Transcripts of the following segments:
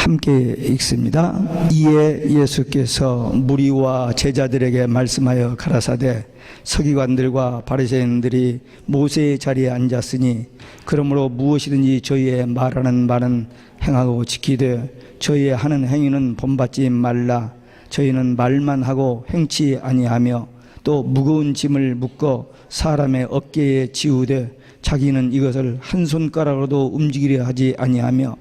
함께 읽습니다. 이에 예수께서 무리와 제자들에게 말씀하여 가라사대 서기관들과 바리새인들이 모세의 자리에 앉았으니 그러므로 무엇이든지 저희의 말하는 말은 행하고 지키되 저희의 하는 행위는 본받지 말라. 저희는 말만 하고 행치 아니하며 또 무거운 짐을 묶어 사람의 어깨에 지우되 자기는 이것을 한 손가락으로도 움직이려 하지 아니하며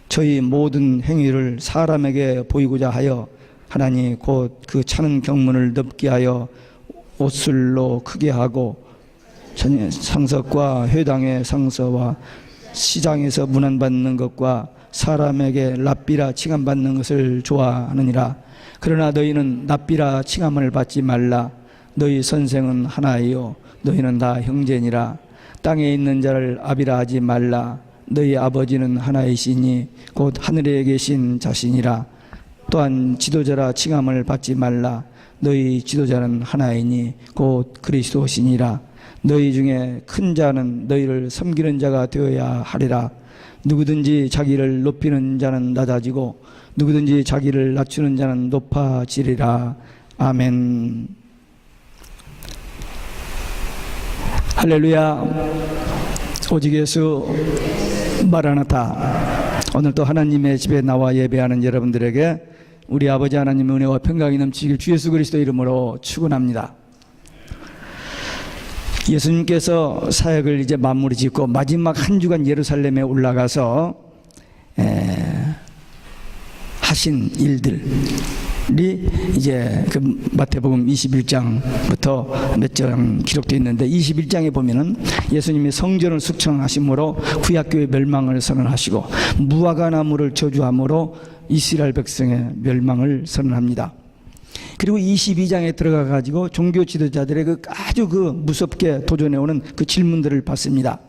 저희 모든 행위를 사람에게 보이고자 하여 하나니 곧 그 차는 경문을 넓게 하여 옷술로 크게 하고 상석과 회당의 상서와 시장에서 문안받는 것과 사람에게 랍비라 칭함받는 것을 좋아하느니라. 그러나 너희는 랍비라 칭함을 받지 말라. 너희 선생은 하나이요 너희는 다 형제니라. 땅에 있는 자를 아비라 하지 말라. 너희 아버지는 하나이시니 곧 하늘에 계신 자신이라. 또한 지도자라 칭함을 받지 말라. 너희 지도자는 하나이니 곧 그리스도시니라. 너희 중에 큰 자는 너희를 섬기는 자가 되어야 하리라. 누구든지 자기를 높이는 자는 낮아지고 누구든지 자기를 낮추는 자는 높아지리라. 아멘. 할렐루야. 오직 예수 마라나타. 오늘 또 하나님의 집에 나와 예배하는 여러분들에게 우리 아버지 하나님의 은혜와 평강이 넘치길 주 예수 그리스도 이름으로 축원합니다. 예수님께서 사역을 이제 마무리 짓고 마지막 한 주간 예루살렘에 올라가서 하신 일들이 이제 그 마태복음 21장부터 몇 장 기록되어 있는데 21장에 보면은 예수님이 성전을 숙청하심으로 구약교의 멸망을 선언하시고 무화과 나무를 저주함으로 이스라엘 백성의 멸망을 선언합니다. 그리고 22장에 들어가 가지고 종교 지도자들의 그 아주 그 무섭게 도전해 오는 그 질문들을 받습니다.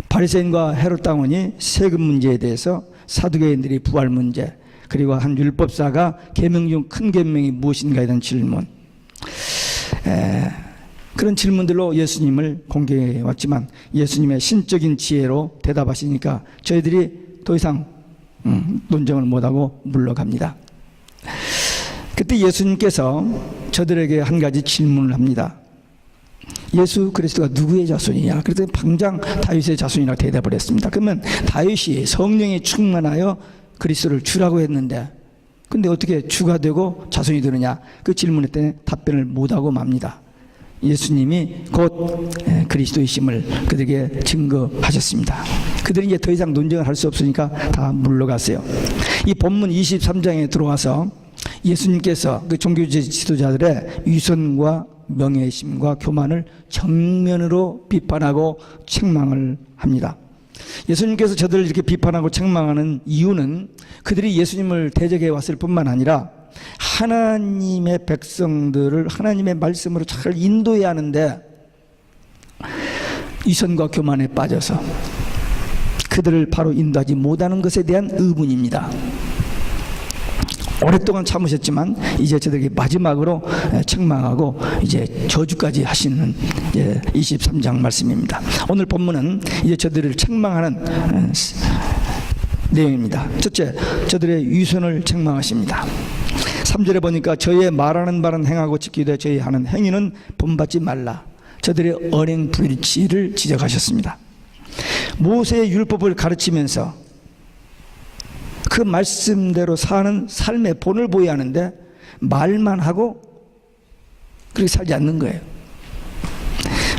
바리새인과 헤롯 당원이 세금 문제에 대해서, 사두개인들이 부활 문제, 그리고 한 율법사가 계명 중 큰 계명이 무엇인가에 대한 질문, 그런 질문들로 예수님을 공격해 왔지만 예수님의 신적인 지혜로 대답하시니까 저희들이 더 이상 논쟁을 못하고 물러갑니다. 그때 예수님께서 저들에게 한 가지 질문을 합니다. 예수 그리스도가 누구의 자손이냐? 그랬더니 당장 다윗의 자손이라고 대답을 했습니다. 그러면 다윗이 성령에 충만하여 그리스도를 주라고 했는데 근데 어떻게 주가 되고 자손이 되느냐? 그 질문에 때문에 답변을 못하고 맙니다. 예수님이 곧 그리스도이심을 그들에게 증거하셨습니다. 그들이 이제 더 이상 논쟁을 할 수 없으니까 다 물러갔어요. 이 본문 23장에 들어와서 예수님께서 그 종교 지도자들의 위선과 명예심과 교만을 정면으로 비판하고 책망을 합니다. 예수님께서 저들을 이렇게 비판하고 책망하는 이유는 그들이 예수님을 대적해 왔을 뿐만 아니라 하나님의 백성들을 하나님의 말씀으로 잘 인도해야 하는데 위선과 교만에 빠져서 그들을 바로 인도하지 못하는 것에 대한 의문입니다. 오랫동안 참으셨지만 이제 저들에게 마지막으로 책망하고 이제 저주까지 하시는 23장 말씀입니다. 오늘 본문은 이제 저들을 책망하는 내용입니다. 첫째, 저들의 위선을 책망하십니다. 3절에 보니까 저희의 말하는 바는 행하고 지키되 저희 하는 행위는 본받지 말라. 저들의 언행 불일치를 지적하셨습니다. 모세의 율법을 가르치면서 그 말씀대로 사는 삶의 본을 보여야 하는데 말만 하고 그렇게 살지 않는 거예요.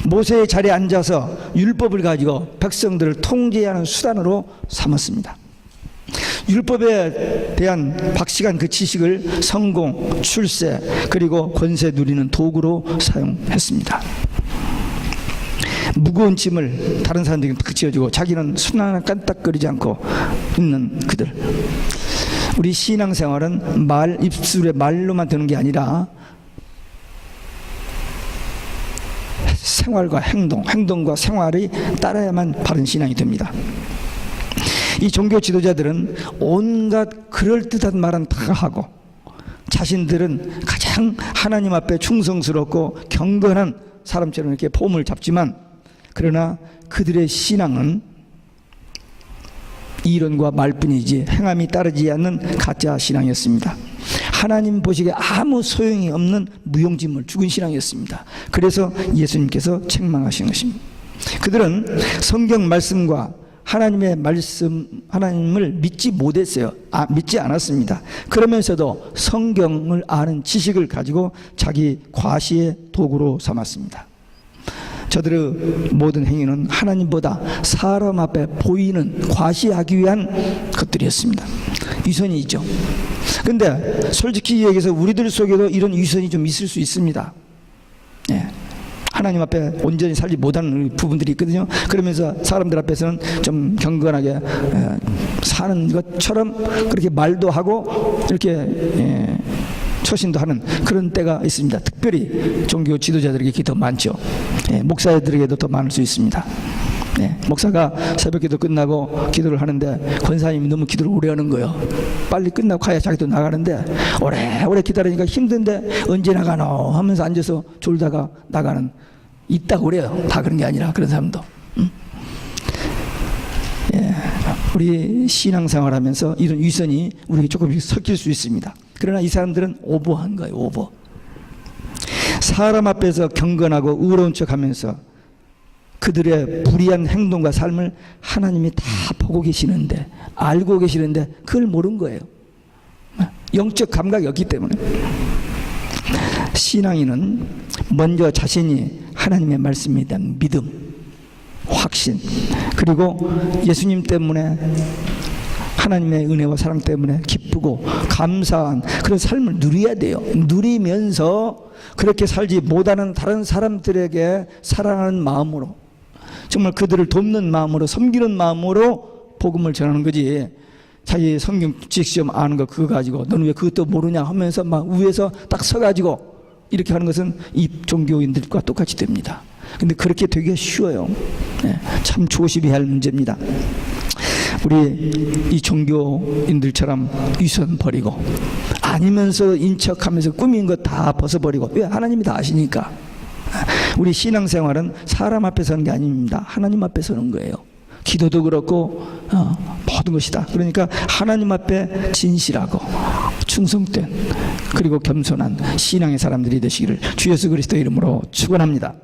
모세의 자리에 앉아서 율법을 가지고 백성들을 통제하는 수단으로 삼았습니다. 율법에 대한 박식한 그 지식을 성공, 출세, 그리고 권세 누리는 도구로 사용했습니다. 무거운 짐을 다른 사람들에게 그치어주고 자기는 손 하나 깐딱거리지 않고 있는 그들. 우리 신앙생활은 입술에 말로만 되는 게 아니라 생활과 행동과 생활이 따라야만 바른 신앙이 됩니다. 이 종교 지도자들은 온갖 그럴듯한 말은 다 하고 자신들은 가장 하나님 앞에 충성스럽고 경건한 사람처럼 이렇게 폼을 잡지만 그러나 그들의 신앙은 이론과 말뿐이지 행함이 따르지 않는 가짜 신앙이었습니다. 하나님 보시기에 아무 소용이 없는 무용지물, 죽은 신앙이었습니다. 그래서 예수님께서 책망하신 것입니다. 그들은 성경 말씀과 하나님의 말씀, 하나님을 믿지 못했어요. 믿지 않았습니다. 그러면서도 성경을 아는 지식을 가지고 자기 과시의 도구로 삼았습니다. 저들의 모든 행위는 하나님보다 사람 앞에 보이는 과시하기 위한 것들이었습니다. 위선이 있죠. 근데 솔직히 얘기해서 우리들 속에도 이런 위선이 좀 있을 수 있습니다. 예. 하나님 앞에 온전히 살지 못하는 부분들이 있거든요. 그러면서 사람들 앞에서는 좀 경건하게 사는 것처럼 그렇게 말도 하고 이렇게 초신도 하는 그런 때가 있습니다. 특별히 종교 지도자들에게 더 많죠. 목사들에게도 더 많을 수 있습니다. 목사가 새벽기도 끝나고 기도를 하는데 권사님이 너무 기도를 오래 하는 거예요. 빨리 끝나고 가야 자기도 나가는데 오래 기다리니까 힘든데 언제 나가노 하면서 앉아서 졸다가 나가는, 있다고 그래요. 다 그런 게 아니라 그런 사람도. 우리 신앙생활하면서 이런 위선이 우리에게 조금씩 섞일 수 있습니다. 그러나 이 사람들은 오버한 거예요. 오버. 사람 앞에서 경건하고 의로운 척하면서 그들의 불의한 행동과 삶을 하나님이 다 보고 계시는데, 알고 계시는데 그걸 모르는 거예요. 영적 감각이 없기 때문에. 신앙인은 먼저 자신이 하나님의 말씀에 대한 믿음, 확신, 그리고 예수님 때문에, 하나님의 은혜와 사랑 때문에 기쁘고 감사한 그런 삶을 누려야 돼요. 누리면서 그렇게 살지 못하는 다른 사람들에게 사랑하는 마음으로, 정말 그들을 돕는 마음으로, 섬기는 마음으로 복음을 전하는 거지. 자기 성경 지식 시험 아는 거 그거 가지고 너는 왜 그것도 모르냐 하면서 막 위에서 딱 서가지고 이렇게 하는 것은 이 종교인들과 똑같이 됩니다. 근데 그렇게 되기가 쉬워요. 참 조심해야 할 문제입니다. 우리 이 종교인들처럼 위선 버리고, 아니면서 인척하면서 꾸민 것 다 벗어버리고, 왜? 하나님이 다 아시니까. 우리 신앙생활은 사람 앞에 서는 게 아닙니다. 하나님 앞에 서는 거예요. 기도도 그렇고 모든 것이다. 그러니까 하나님 앞에 진실하고 충성된 그리고 겸손한 신앙의 사람들이 되시기를 주 예수 그리스도의 이름으로 축원합니다.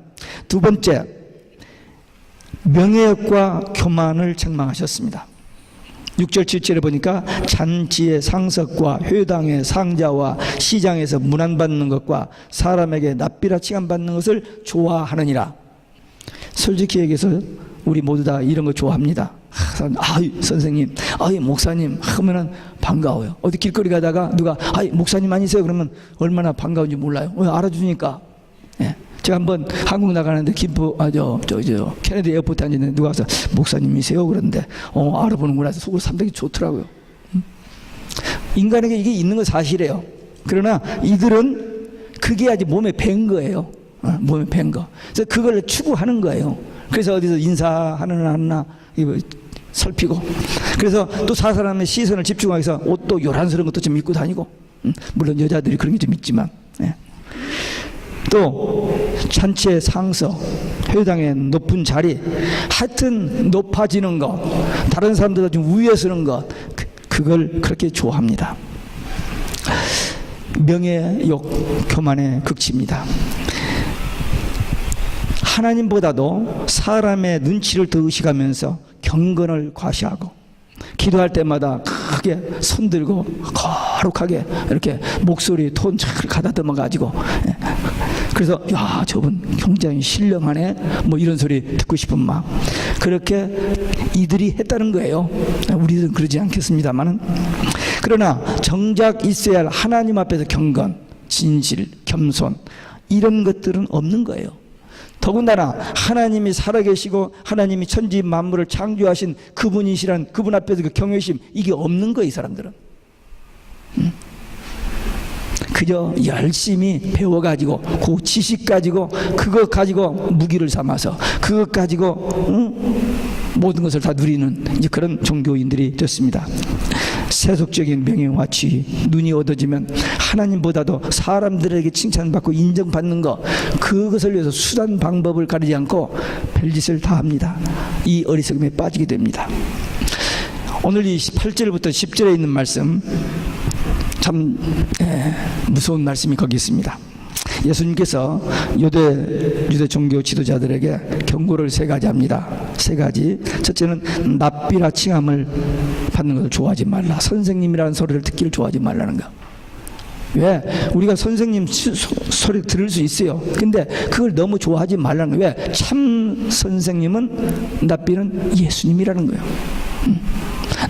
두 번째, 명예욕과 교만을 책망하셨습니다. 6절 7절에 보니까 잔치의 상석과 회당의 상자와 시장에서 문안받는 것과 사람에게 납비라 칭함받는 것을 좋아하느니라. 솔직히 얘기해서 우리 모두 다 이런 거 좋아합니다. 선생님, 목사님 하면은 반가워요. 어디 길거리 가다가 누가 목사님 아니세요? 그러면 얼마나 반가운지 몰라요. 알아주니까. 제가 한번 한국 나가는데 김포 케네디 에어포트에 앉았는데 누가 와서 목사님이세요? 그런데 알아보는구나 해서 속으로 상당히 좋더라고요. 인간에게 이게 있는 건 사실이에요. 그러나 이들은 그게 아직 몸에 밴 거예요. 몸에 밴 거. 그래서 그걸 추구하는 거예요. 그래서 어디서 인사하나 살피고, 그래서 또 사람의 시선을 집중하기 위해서 옷도 요란스러운 것도 좀 입고 다니고, 물론 여자들이 그런 게 좀 있지만, 또 잔치의 상서, 회당의 높은 자리, 하여튼 높아지는 것, 다른 사람들보다 좀 위에 서는 것, 그걸 그렇게 좋아합니다. 명예욕, 교만의 극치입니다. 하나님보다도 사람의 눈치를 더 의식하면서 경건을 과시하고, 기도할 때마다 크게 손들고 거룩하게 이렇게 목소리 톤 잘 가다듬어 가지고, 그래서 야, 저분 굉장히 신령하네, 뭐 이런 소리 듣고 싶은 마음, 그렇게 이들이 했다는 거예요. 우리는 그러지 않겠습니다만은. 그러나 정작 있어야 할 하나님 앞에서 경건, 진실, 겸손, 이런 것들은 없는 거예요. 더군다나 하나님이 살아계시고 하나님이 천지 만물을 창조하신 그분이시란 그분 앞에서 그 경외심, 이게 없는 거예요. 이 사람들은 그저 열심히 배워가지고 그 지식 가지고 그것 가지고 무기를 삼아서 그것 가지고 모든 것을 다 누리는 이제 그런 종교인들이 됐습니다. 세속적인 명예와 지위, 눈이 얻어지면 하나님보다도 사람들에게 칭찬받고 인정받는 것, 그것을 위해서 수단 방법을 가리지 않고 별짓을 다 합니다. 이 어리석음에 빠지게 됩니다. 오늘 이 8절부터 10절에 있는 말씀 참 무서운 말씀이 거기 있습니다. 예수님께서 유대 종교 지도자들에게 경고를 세 가지 합니다. 세 가지. 첫째는 납비라 칭함을 받는 것을 좋아하지 말라. 선생님이라는 소리를 듣기를 좋아하지 말라는 거. 왜? 우리가 선생님 소리 들을 수 있어요. 근데 그걸 너무 좋아하지 말라는 거예요. 왜? 참 선생님은, 납비는 예수님이라는 거예요.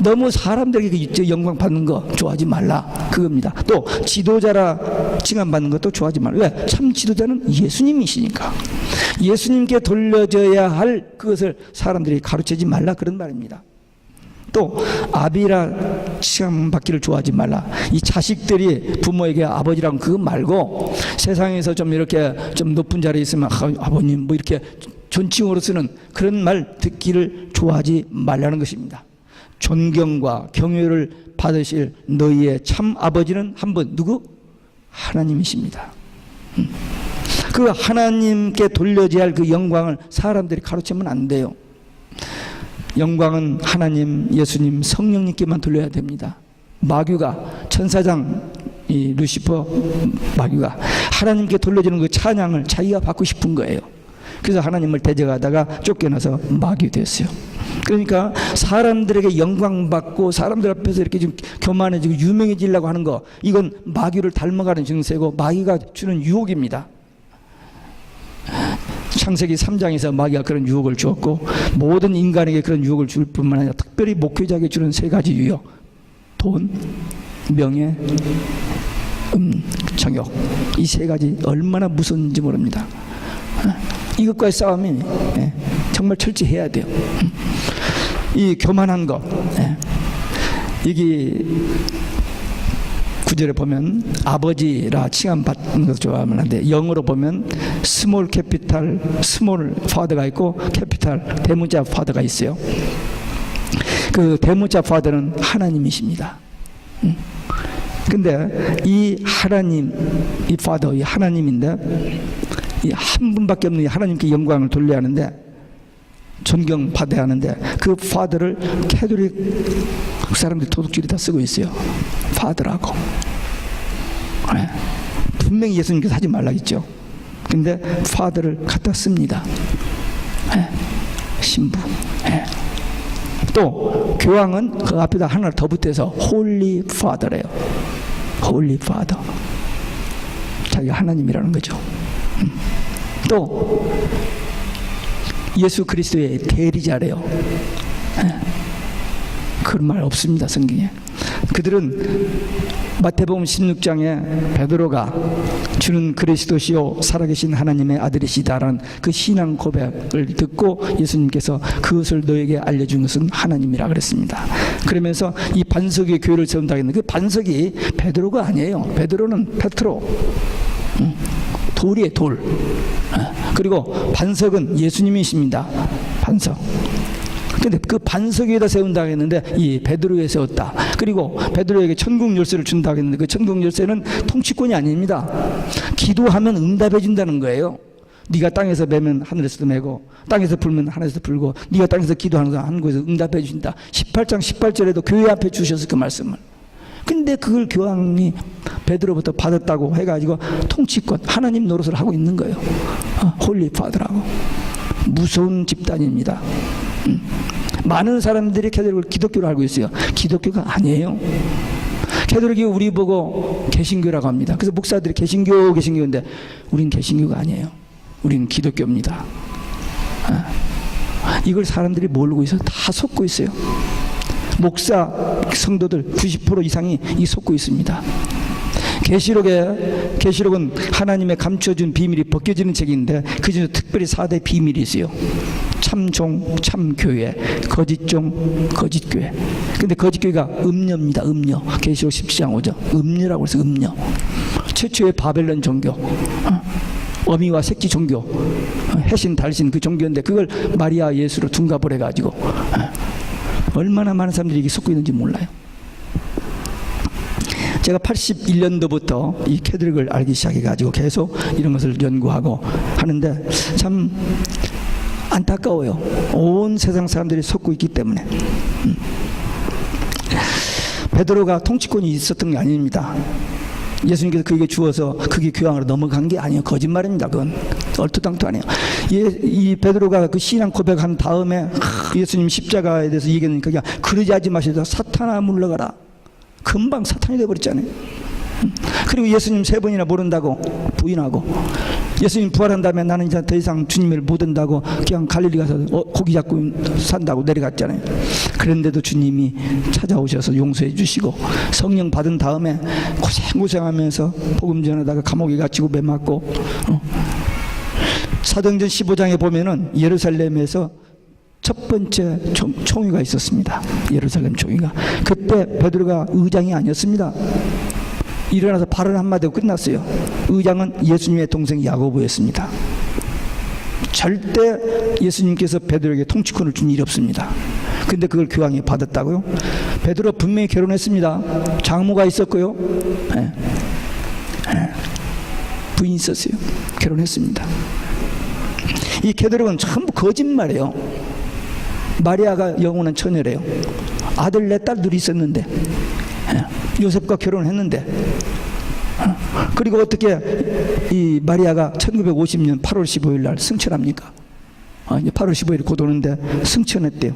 너무 사람들에게 영광 받는 거 좋아하지 말라, 그겁니다. 또 지도자라 칭함 받는 것도 좋아하지 말라. 왜? 참 지도자는 예수님이시니까. 예수님께 돌려져야 할 그것을 사람들이 가르치지 말라, 그런 말입니다. 또 아비라 칭함 받기를 좋아하지 말라. 이 자식들이 부모에게 아버지라고 그거 말고, 세상에서 좀 이렇게 좀 높은 자리에 있으면 아버님 뭐 이렇게 존칭으로 쓰는 그런 말 듣기를 좋아하지 말라는 것입니다. 존경과 경외를 받으실 너희의 참 아버지는 한 분, 누구? 하나님이십니다. 그 하나님께 돌려져야 할 그 영광을 사람들이 가르치면 안 돼요. 영광은 하나님, 예수님, 성령님께만 돌려야 됩니다. 마귀가, 천사장 이 루시퍼 마귀가 하나님께 돌려주는 그 찬양을 자기가 받고 싶은 거예요. 그래서 하나님을 대적하다가 쫓겨나서 마귀 됐어요. 그러니까 사람들에게 영광받고 사람들 앞에서 이렇게 좀 교만해지고 유명해지려고 하는 거, 이건 마귀를 닮아가는 증세고 마귀가 주는 유혹입니다. 창세기 3장에서 마귀가 그런 유혹을 주었고, 모든 인간에게 그런 유혹을 줄 뿐만 아니라 특별히 목회자에게 주는 세 가지 유혹: 돈, 명예, 정욕. 이 세 가지 얼마나 무서운지 모릅니다. 이것과의 싸움이 정말 철저해야 돼요. 이 교만한 것, 이게 9절에 보면 아버지라 칭함 받는 것을 좋아하면 하는데, 영어로 보면 스몰 캐피탈, 스몰 파더가 있고 캐피탈 대문자 파더가 있어요. 그 대문자 파더는 하나님이십니다. 근데 이 하나님, 이 파더, 이 하나님인데, 이 한 분밖에 없는 하나님께 영광을 돌려야 하는데, 존경받아야 하는데, 그 파더를 캐톨릭 사람들이 도둑질이 다 쓰고 있어요. 파더라고. 분명히 예수님께서 하지 말라겠죠. 근데 파더를 갖다 씁니다. 신부. 또 교황은 그 앞에다 하나를 더 붙여서 홀리 파더래요. 홀리 파더. 자기가 하나님이라는 거죠. 또 예수 그리스도의 대리자래요. 그런 말 없습니다, 성경에. 그들은 마태복음 16장에 베드로가 주는 그리스도시요 살아계신 하나님의 아들이시다라는 그 신앙 고백을 듣고 예수님께서 그것을 너에게 알려준 것은 하나님이라 그랬습니다. 그러면서 이 반석의 교회를 세운다 했는데, 그 반석이 베드로가 아니에요. 베드로는 페트로, 돌이에요, 돌. 그리고 반석은 예수님이십니다. 반석. 근데 그 반석 위에다 세운다고 했는데 이 베드로에 세웠다. 그리고 베드로에게 천국 열쇠를 준다고 했는데, 그 천국 열쇠는 통치권이 아닙니다. 기도하면 응답해 준다는 거예요. 네가 땅에서 매면 하늘에서도 매고, 땅에서 불면 하늘에서 불고, 네가 땅에서 기도하는 곳에서 응답해 준다. 18장 18절에도 교회 앞에 주셔서 그 말씀을. 근데 그걸 교황이 베드로부터 받았다고 해가지고 통치권, 하나님 노릇을 하고 있는 거예요. 홀리 파더라고. 무서운 집단입니다. 많은 사람들이 캐톨릭을 기독교로 알고 있어요. 기독교가 아니에요. 캐톨릭이 우리 보고 개신교라고 합니다. 그래서 목사들이 개신교인데 우린 개신교가 아니에요. 우린 기독교입니다. 이걸 사람들이 모르고 있어서 다 속고 있어요. 목사 성도들 90% 이상이 이 속고 있습니다. 계시록은 하나님의 감춰준 비밀이 벗겨지는 책인데, 그 중에 특별히 4대 비밀이 있어요. 참종, 참교회, 거짓종, 거짓교회. 근데 거짓교회가 음녀입니다. 음녀. 계시록 17장 5절. 음녀라고 해서 음녀. 최초의 바벨론 종교, 어미와 새끼 종교, 해신 달신 그 종교인데, 그걸 마리아 예수로 둔갑을 해가지고 얼마나 많은 사람들이 이게 속고 있는지 몰라요. 제가 81년도부터 이 캐톨릭을 알기 시작해가지고 계속 이런 것을 연구하고 하는데 참 안타까워요. 온 세상 사람들이 속고 있기 때문에. 베드로가 통치권이 있었던 게 아닙니다. 예수님께서 그에게 주어서 그게 교황으로 넘어간 게 아니에요. 거짓말입니다. 그건 얼토당토하네요. 이 베드로가 그 신앙 고백한 다음에 예수님 십자가에 대해서 얘기하니까 그러지 하지 마시다. 사탄아 물러가라. 금방 사탄이 되어버렸잖아요. 그리고 예수님 3번이나 모른다고 부인하고, 예수님 부활한 다음에 나는 이제 더 이상 주님을 못 온다고 그냥 갈릴리 가서 고기 잡고 산다고 내려갔잖아요. 그런데도 주님이 찾아오셔서 용서해 주시고 성령 받은 다음에 고생하면서 복음 전하다가 감옥에 갇히고 매 맞고, 사도행전 15장에 보면은 예루살렘에서 첫 번째 총회가 있었습니다. 예루살렘 총회가. 그때 베드로가 의장이 아니었습니다. 일어나서 발언 한마디 하고 끝났어요. 의장은 예수님의 동생 야고보였습니다. 절대 예수님께서 베드로에게 통치권을 준 일이 없습니다. 근데 그걸 교황이 받았다고요? 베드로 분명히 결혼했습니다. 장모가 있었고요. 부인이 있었어요. 결혼했습니다. 이 베드로는 전부 거짓말이에요. 마리아가 영원한 처녀래요. 아들 내 딸 둘이 있었는데, 요셉과 결혼했는데, 그리고 어떻게 이 마리아가 1950년 8월 15일 날 승천합니까? 이제 8월 15일 곧 오는데 승천했대요.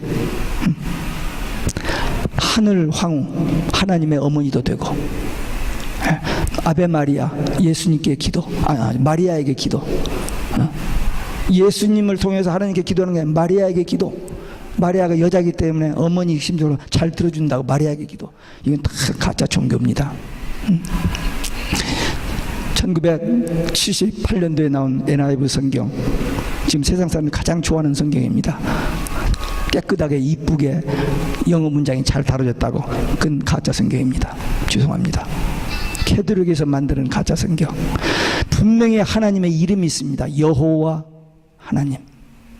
하늘 황후, 하나님의 어머니도 되고, 아베 마리아, 예수님께 기도, 마리아에게 기도, 예수님을 통해서 하나님께 기도하는 게 마리아에게 기도. 마리아가 여자이기 때문에 어머니 심적으로 잘 들어준다고 마리아에게 기도. 이건 다 가짜 종교입니다. 1978년도에 나온 NIV 성경, 지금 세상 사람들이 가장 좋아하는 성경입니다. 깨끗하게 이쁘게 영어 문장이 잘 다뤄졌다고. 그건 가짜 성경입니다. 죄송합니다. 캐드릭에서 만드는 가짜 성경. 분명히 하나님의 이름이 있습니다. 여호와 하나님.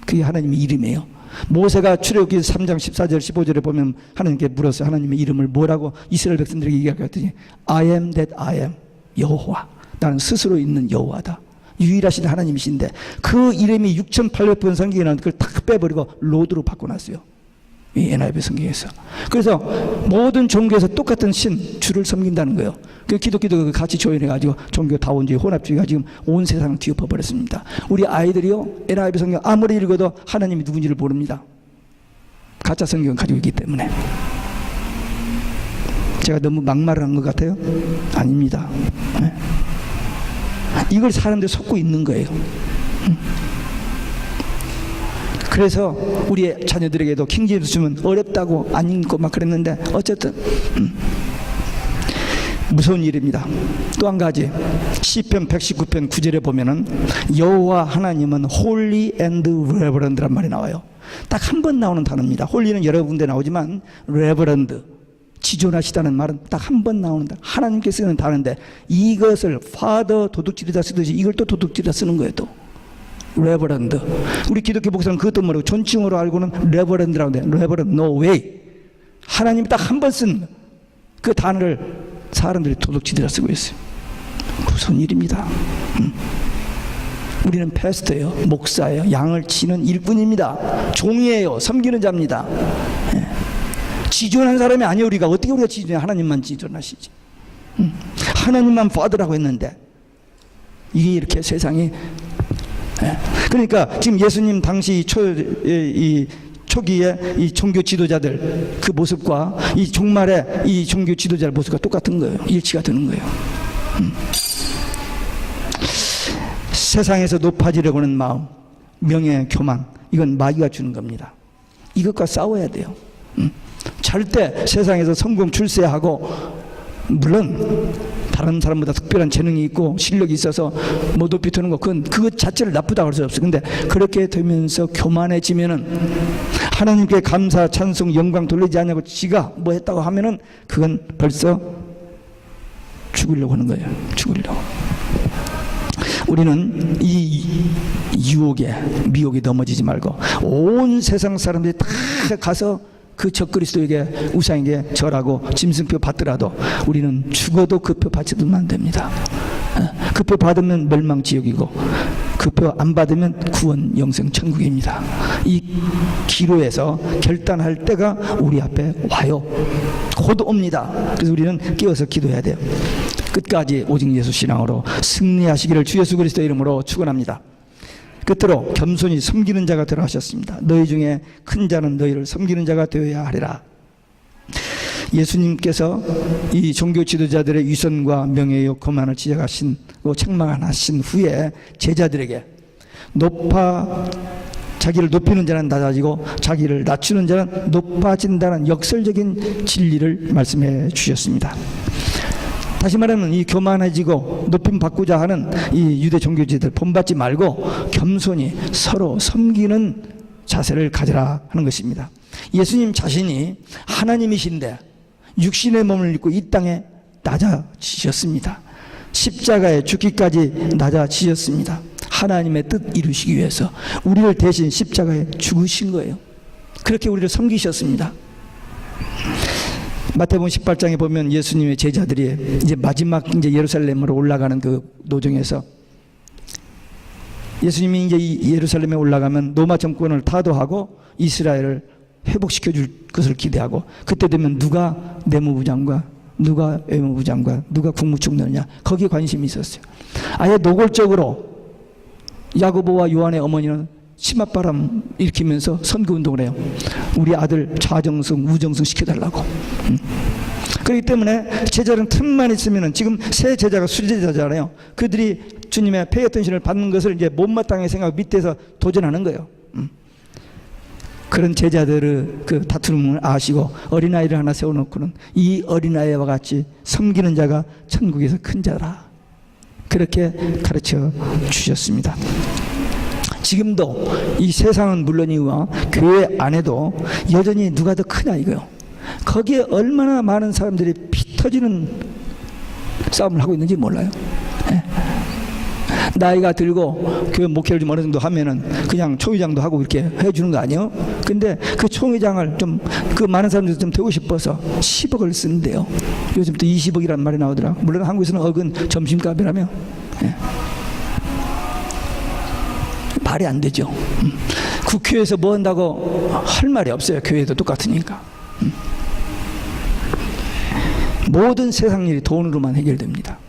그게 하나님의 이름이에요. 모세가 출애굽기 3장 14절 15절에 보면 하나님께 물었어요. 하나님의 이름을 뭐라고 이스라엘 백성들에게 얘기했더니 I am that I am, 여호와. 나는 스스로 있는 여호와다. 유일하신 하나님이신데 그 이름이 6,800번 성경에 나오는데 그걸 탁 빼버리고 로드로 바꿔놨어요. 이 NIV 성경에서. 그래서 모든 종교에서 똑같은 신, 주를 섬긴다는 거예요. 그 기독교도 같이 조인해가지고 종교다원주의, 혼합주의가 지금 온 세상을 뒤엎어버렸습니다. 우리 아이들이요, NIV 성경 아무리 읽어도 하나님이 누군지를 모릅니다. 가짜 성경을 가지고 있기 때문에. 제가 너무 막말을 한 것 같아요? 아닙니다. 네. 이걸 사람들이 속고 있는 거예요. 그래서 우리 자녀들에게도 킹제임스 주면 어렵다고 안 읽고 막 그랬는데 어쨌든 무서운 일입니다. 또 한 가지, 시편 119편 9절에 보면은 여호와 하나님은 holy and reverend란 말이 나와요. 딱 한 번 나오는 단어입니다. 홀리는 여러 군데 나오지만 reverend, 지존하시다는 말은 딱 한 번 나오는 단어. 하나님께 쓰는 단어인데 이것을 father 도둑질이다 쓰듯이 이걸 또 도둑질이다 쓰는 거예요. 또 레버런드. 우리 기독교 목사는 그것도 모르고 존칭으로 알고는 레버런드라고 해요. 레버런드, no way. 하나님이 딱 한 번 쓴 그 단어를 사람들이 도둑질이라 쓰고 있어요. 무슨 일입니다. 우리는 패스터예요. 목사예요. 양을 치는 일꾼입니다. 종이에요. 섬기는 자입니다. 지존한 사람이 아니에요. 우리가 어떻게 우리가 지존해? 하나님만 지존하시지. 하나님만 파더라고 했는데 이게 이렇게 세상이. 그러니까 지금 예수님 당시 초기에 이 종교 지도자들 그 모습과 이 종말의 이 종교 지도자의 모습과 똑같은 거예요. 일치가 되는 거예요. 세상에서 높아지려고 하는 마음, 명예, 교만, 이건 마귀가 주는 겁니다. 이것과 싸워야 돼요. 절대 세상에서 성공 출세하고, 물론 다른 사람보다 특별한 재능이 있고 실력이 있어서 뭐 높이 트는 거, 그것 자체를 나쁘다고 할 수 없어요. 근데 그렇게 되면서 교만해지면은, 하나님께 감사, 찬송, 영광 돌리지 않냐고 지가 뭐 했다고 하면은 그건 벌써 죽으려고 하는 거예요. 죽으려고. 우리는 이 유혹에, 미혹에 넘어지지 말고 온 세상 사람들이 다 가서 그 적그리스도에게, 우상에게 절하고 짐승표 받더라도 우리는 죽어도 그 표 받지도 안 됩니다. 그 표 받으면 멸망지옥이고 그 표 안 받으면 구원 영생 천국입니다. 이 기로에서 결단할 때가 우리 앞에 와요. 곧 옵니다. 그래서 우리는 깨어서 기도해야 돼요. 끝까지 오직 예수 신앙으로 승리하시기를 주 예수 그리스도 이름으로 축원합니다. 끝으로 겸손히 섬기는 자가 되라 하셨습니다. 너희 중에 큰 자는 너희를 섬기는 자가 되어야 하리라. 예수님께서 이 종교 지도자들의 위선과 명예요 거만을 지적하시고 책망하신 후에 제자들에게 자기를 높이는 자는 낮아지고 자기를 낮추는 자는 높아진다는 역설적인 진리를 말씀해 주셨습니다. 다시 말하면 이 교만해지고 높임 받고자 하는 이 유대 종교지들 본받지 말고 겸손히 서로 섬기는 자세를 가지라 하는 것입니다. 예수님 자신이 하나님이신데 육신의 몸을 입고 이 땅에 낮아지셨습니다. 십자가에 죽기까지 낮아지셨습니다. 하나님의 뜻 이루시기 위해서 우리를 대신 십자가에 죽으신 거예요. 그렇게 우리를 섬기셨습니다. 마태복음 18장에 보면 예수님의 제자들이 이제 마지막 예루살렘으로 올라가는 그 노정에서 예수님이 이제 예루살렘에 올라가면 로마 정권을 타도하고 이스라엘을 회복시켜 줄 것을 기대하고 그때 되면 누가 내무부 장관, 누가 외무부 장관, 누가 국무총리냐 거기에 관심이 있었어요. 아예 노골적으로 야고보와 요한의 어머니는 치맛바람 일으키면서 선거운동을 해요. 우리 아들 좌정승, 우정승 시켜달라고. 그렇기 때문에 제자는 틈만 있으면 지금 새 제자가 수제자잖아요. 그들이 주님의 폐했던 신을 받는 것을 이제 못마땅하게 생각하고 밑에서 도전하는 거예요. 그런 제자들의 그 다툼을 아시고 어린아이를 하나 세워놓고는 이 어린아이와 같이 섬기는 자가 천국에서 큰 자라. 그렇게 가르쳐 주셨습니다. 지금도 이 세상은 물론이와 교회 안에도 여전히 누가 더 크냐 이거요. 거기에 얼마나 많은 사람들이 피 터지는 싸움을 하고 있는지 몰라요. 네. 나이가 들고 교회 목회를 좀 어느 정도 하면은 그냥 총회장도 하고 이렇게 해주는 거 아니에요? 근데 그 총회장을 좀 그 많은 사람들이 좀 되고 싶어서 10억을 쓴대요. 요즘 또 20억이라는 말이 나오더라고요. 물론 한국에서는 억은 점심값이라며. 네. 말이 안 되죠. 국회에서 뭐 한다고 할 말이 없어요. 교회도 똑같으니까. 모든 세상 일이 돈으로만 해결됩니다.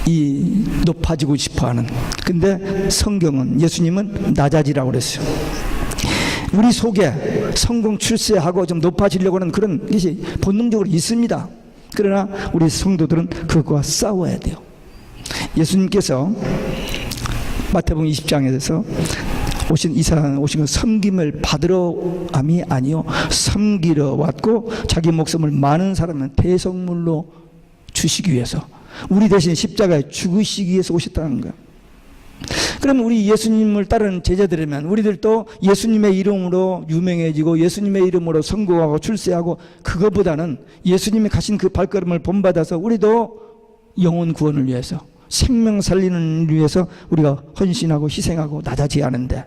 이 높아지고 싶어하는. 근데 성경은 예수님은 낮아지라고 그랬어요. 우리 속에 성공 출세하고 좀 높아지려고 하는 그런 것이 본능적으로 있습니다. 그러나 우리 성도들은 그것과 싸워야 돼요. 예수님께서 마태복음 20장에서 이 사람 오신 건 섬김을 받으러 함이 아니요 섬기러 왔고 자기 목숨을 많은 사람은 대성물로 주시기 위해서 우리 대신 십자가에 죽으시기 위해서 오셨다는 거예요. 그러면 우리 예수님을 따르는 제자들이면 우리들도 예수님의 이름으로 유명해지고 예수님의 이름으로 성공하고 출세하고 그것보다는 예수님이 가신 그 발걸음을 본받아서 우리도 영혼 구원을 위해서 생명 살리는 위해서 우리가 헌신하고 희생하고 낮아져야 하는데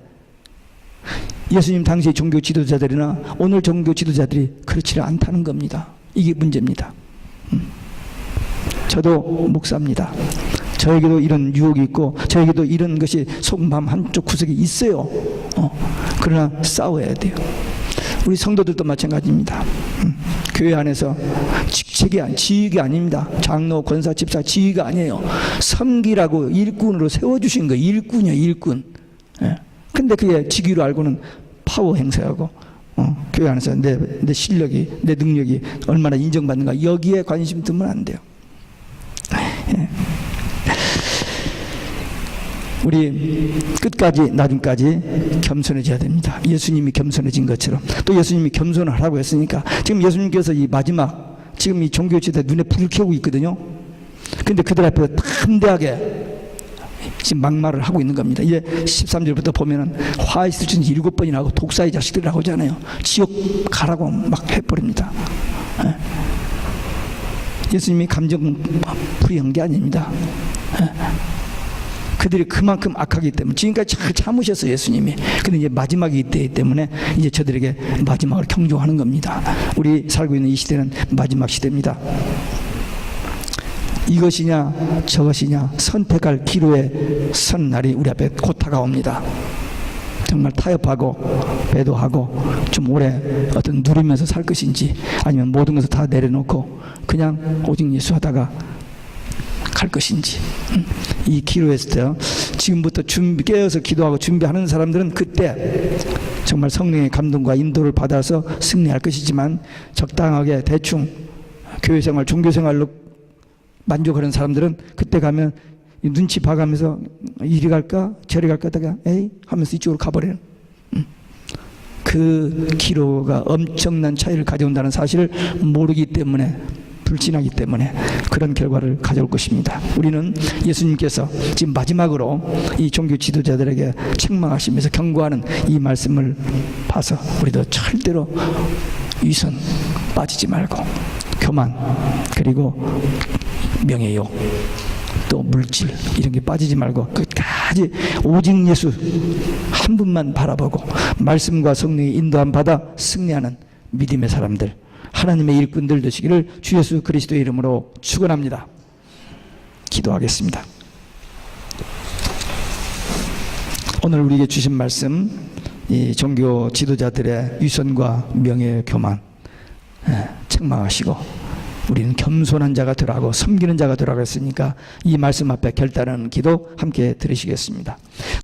예수님 당시 종교 지도자들이나 오늘 종교 지도자들이 그렇지 않다는 겁니다. 이게 문제입니다. 저도 목사입니다. 저에게도 이런 유혹이 있고 저에게도 이런 것이 속마음 한쪽 구석에 있어요. 그러나 싸워야 돼요. 우리 성도들도 마찬가지입니다. 교회 안에서 지휘가 아닙니다. 장로, 권사, 집사 지휘가 아니에요. 섬기라고 일꾼으로 세워주신 거예요. 일꾼이에요. 일꾼. 근데 그게 직위로 알고는 파워 행사하고 교회 안에서 내 실력이 내 능력이 얼마나 인정받는가 여기에 관심 두면 안 돼요. 우리 끝까지 나중까지 겸손해져야 됩니다. 예수님이 겸손해진 것처럼 또 예수님이 겸손을 하라고 했으니까 지금 예수님께서 이 마지막 지금 이 종교 지도자 눈에 불을 켜고 있거든요. 근데 그들 앞에서 담대하게 지금 막말을 하고 있는 겁니다. 이제 13절부터 보면은 화 있을 줄 7번이나 하고 독사의 자식들이라고 하잖아요. 지옥 가라고 막 해버립니다. 예수님이 감정 풀이한 게 아닙니다. 그들이 그만큼 악하기 때문에 지금까지 잘 참으셨어요. 예수님이. 근데 이제 마지막이 있기 때문에 이제 저들에게 마지막을 경종하는 겁니다. 우리 살고 있는 이 시대는 마지막 시대입니다. 이것이냐 저것이냐 선택할 기로에 선 날이 우리 앞에 곧 다가옵니다. 정말 타협하고 배도하고 좀 오래 어떤 누리면서 살 것인지, 아니면 모든 것을 다 내려놓고 그냥 오직 예수 하다가 갈 것인지. 이 기도했을 때 지금부터 깨어서 기도하고 준비하는 사람들은 그때 정말 성령의 감동과 인도를 받아서 승리할 것이지만, 적당하게 대충 교회생활, 종교생활로 만족하는 사람들은 그때 가면 눈치 봐가면서 이리 갈까 저리 갈까 하다가 에이 하면서 이쪽으로 가버려요. 그 기도가 엄청난 차이를 가져온다는 사실을 모르기 때문에, 불신하기 때문에 그런 결과를 가져올 것입니다. 우리는 예수님께서 지금 마지막으로 이 종교 지도자들에게 책망하시면서 경고하는 이 말씀을 봐서 우리도 절대로 위선 빠지지 말고, 교만, 그리고 명예욕, 또 물질, 이런 게 빠지지 말고 끝까지 오직 예수 한 분만 바라보고 말씀과 성령의 인도함 받아 승리하는 믿음의 사람들, 하나님의 일꾼들 되시기를 주 예수 그리스도의 이름으로 축원합니다. 기도하겠습니다. 오늘 우리에게 주신 말씀, 이 종교 지도자들의 위선과 명예 교만 책망하시고 우리는 겸손한 자가 되라고, 섬기는 자가 되라고 했으니까 이 말씀 앞에 결단하는 기도 함께 들으시겠습니다.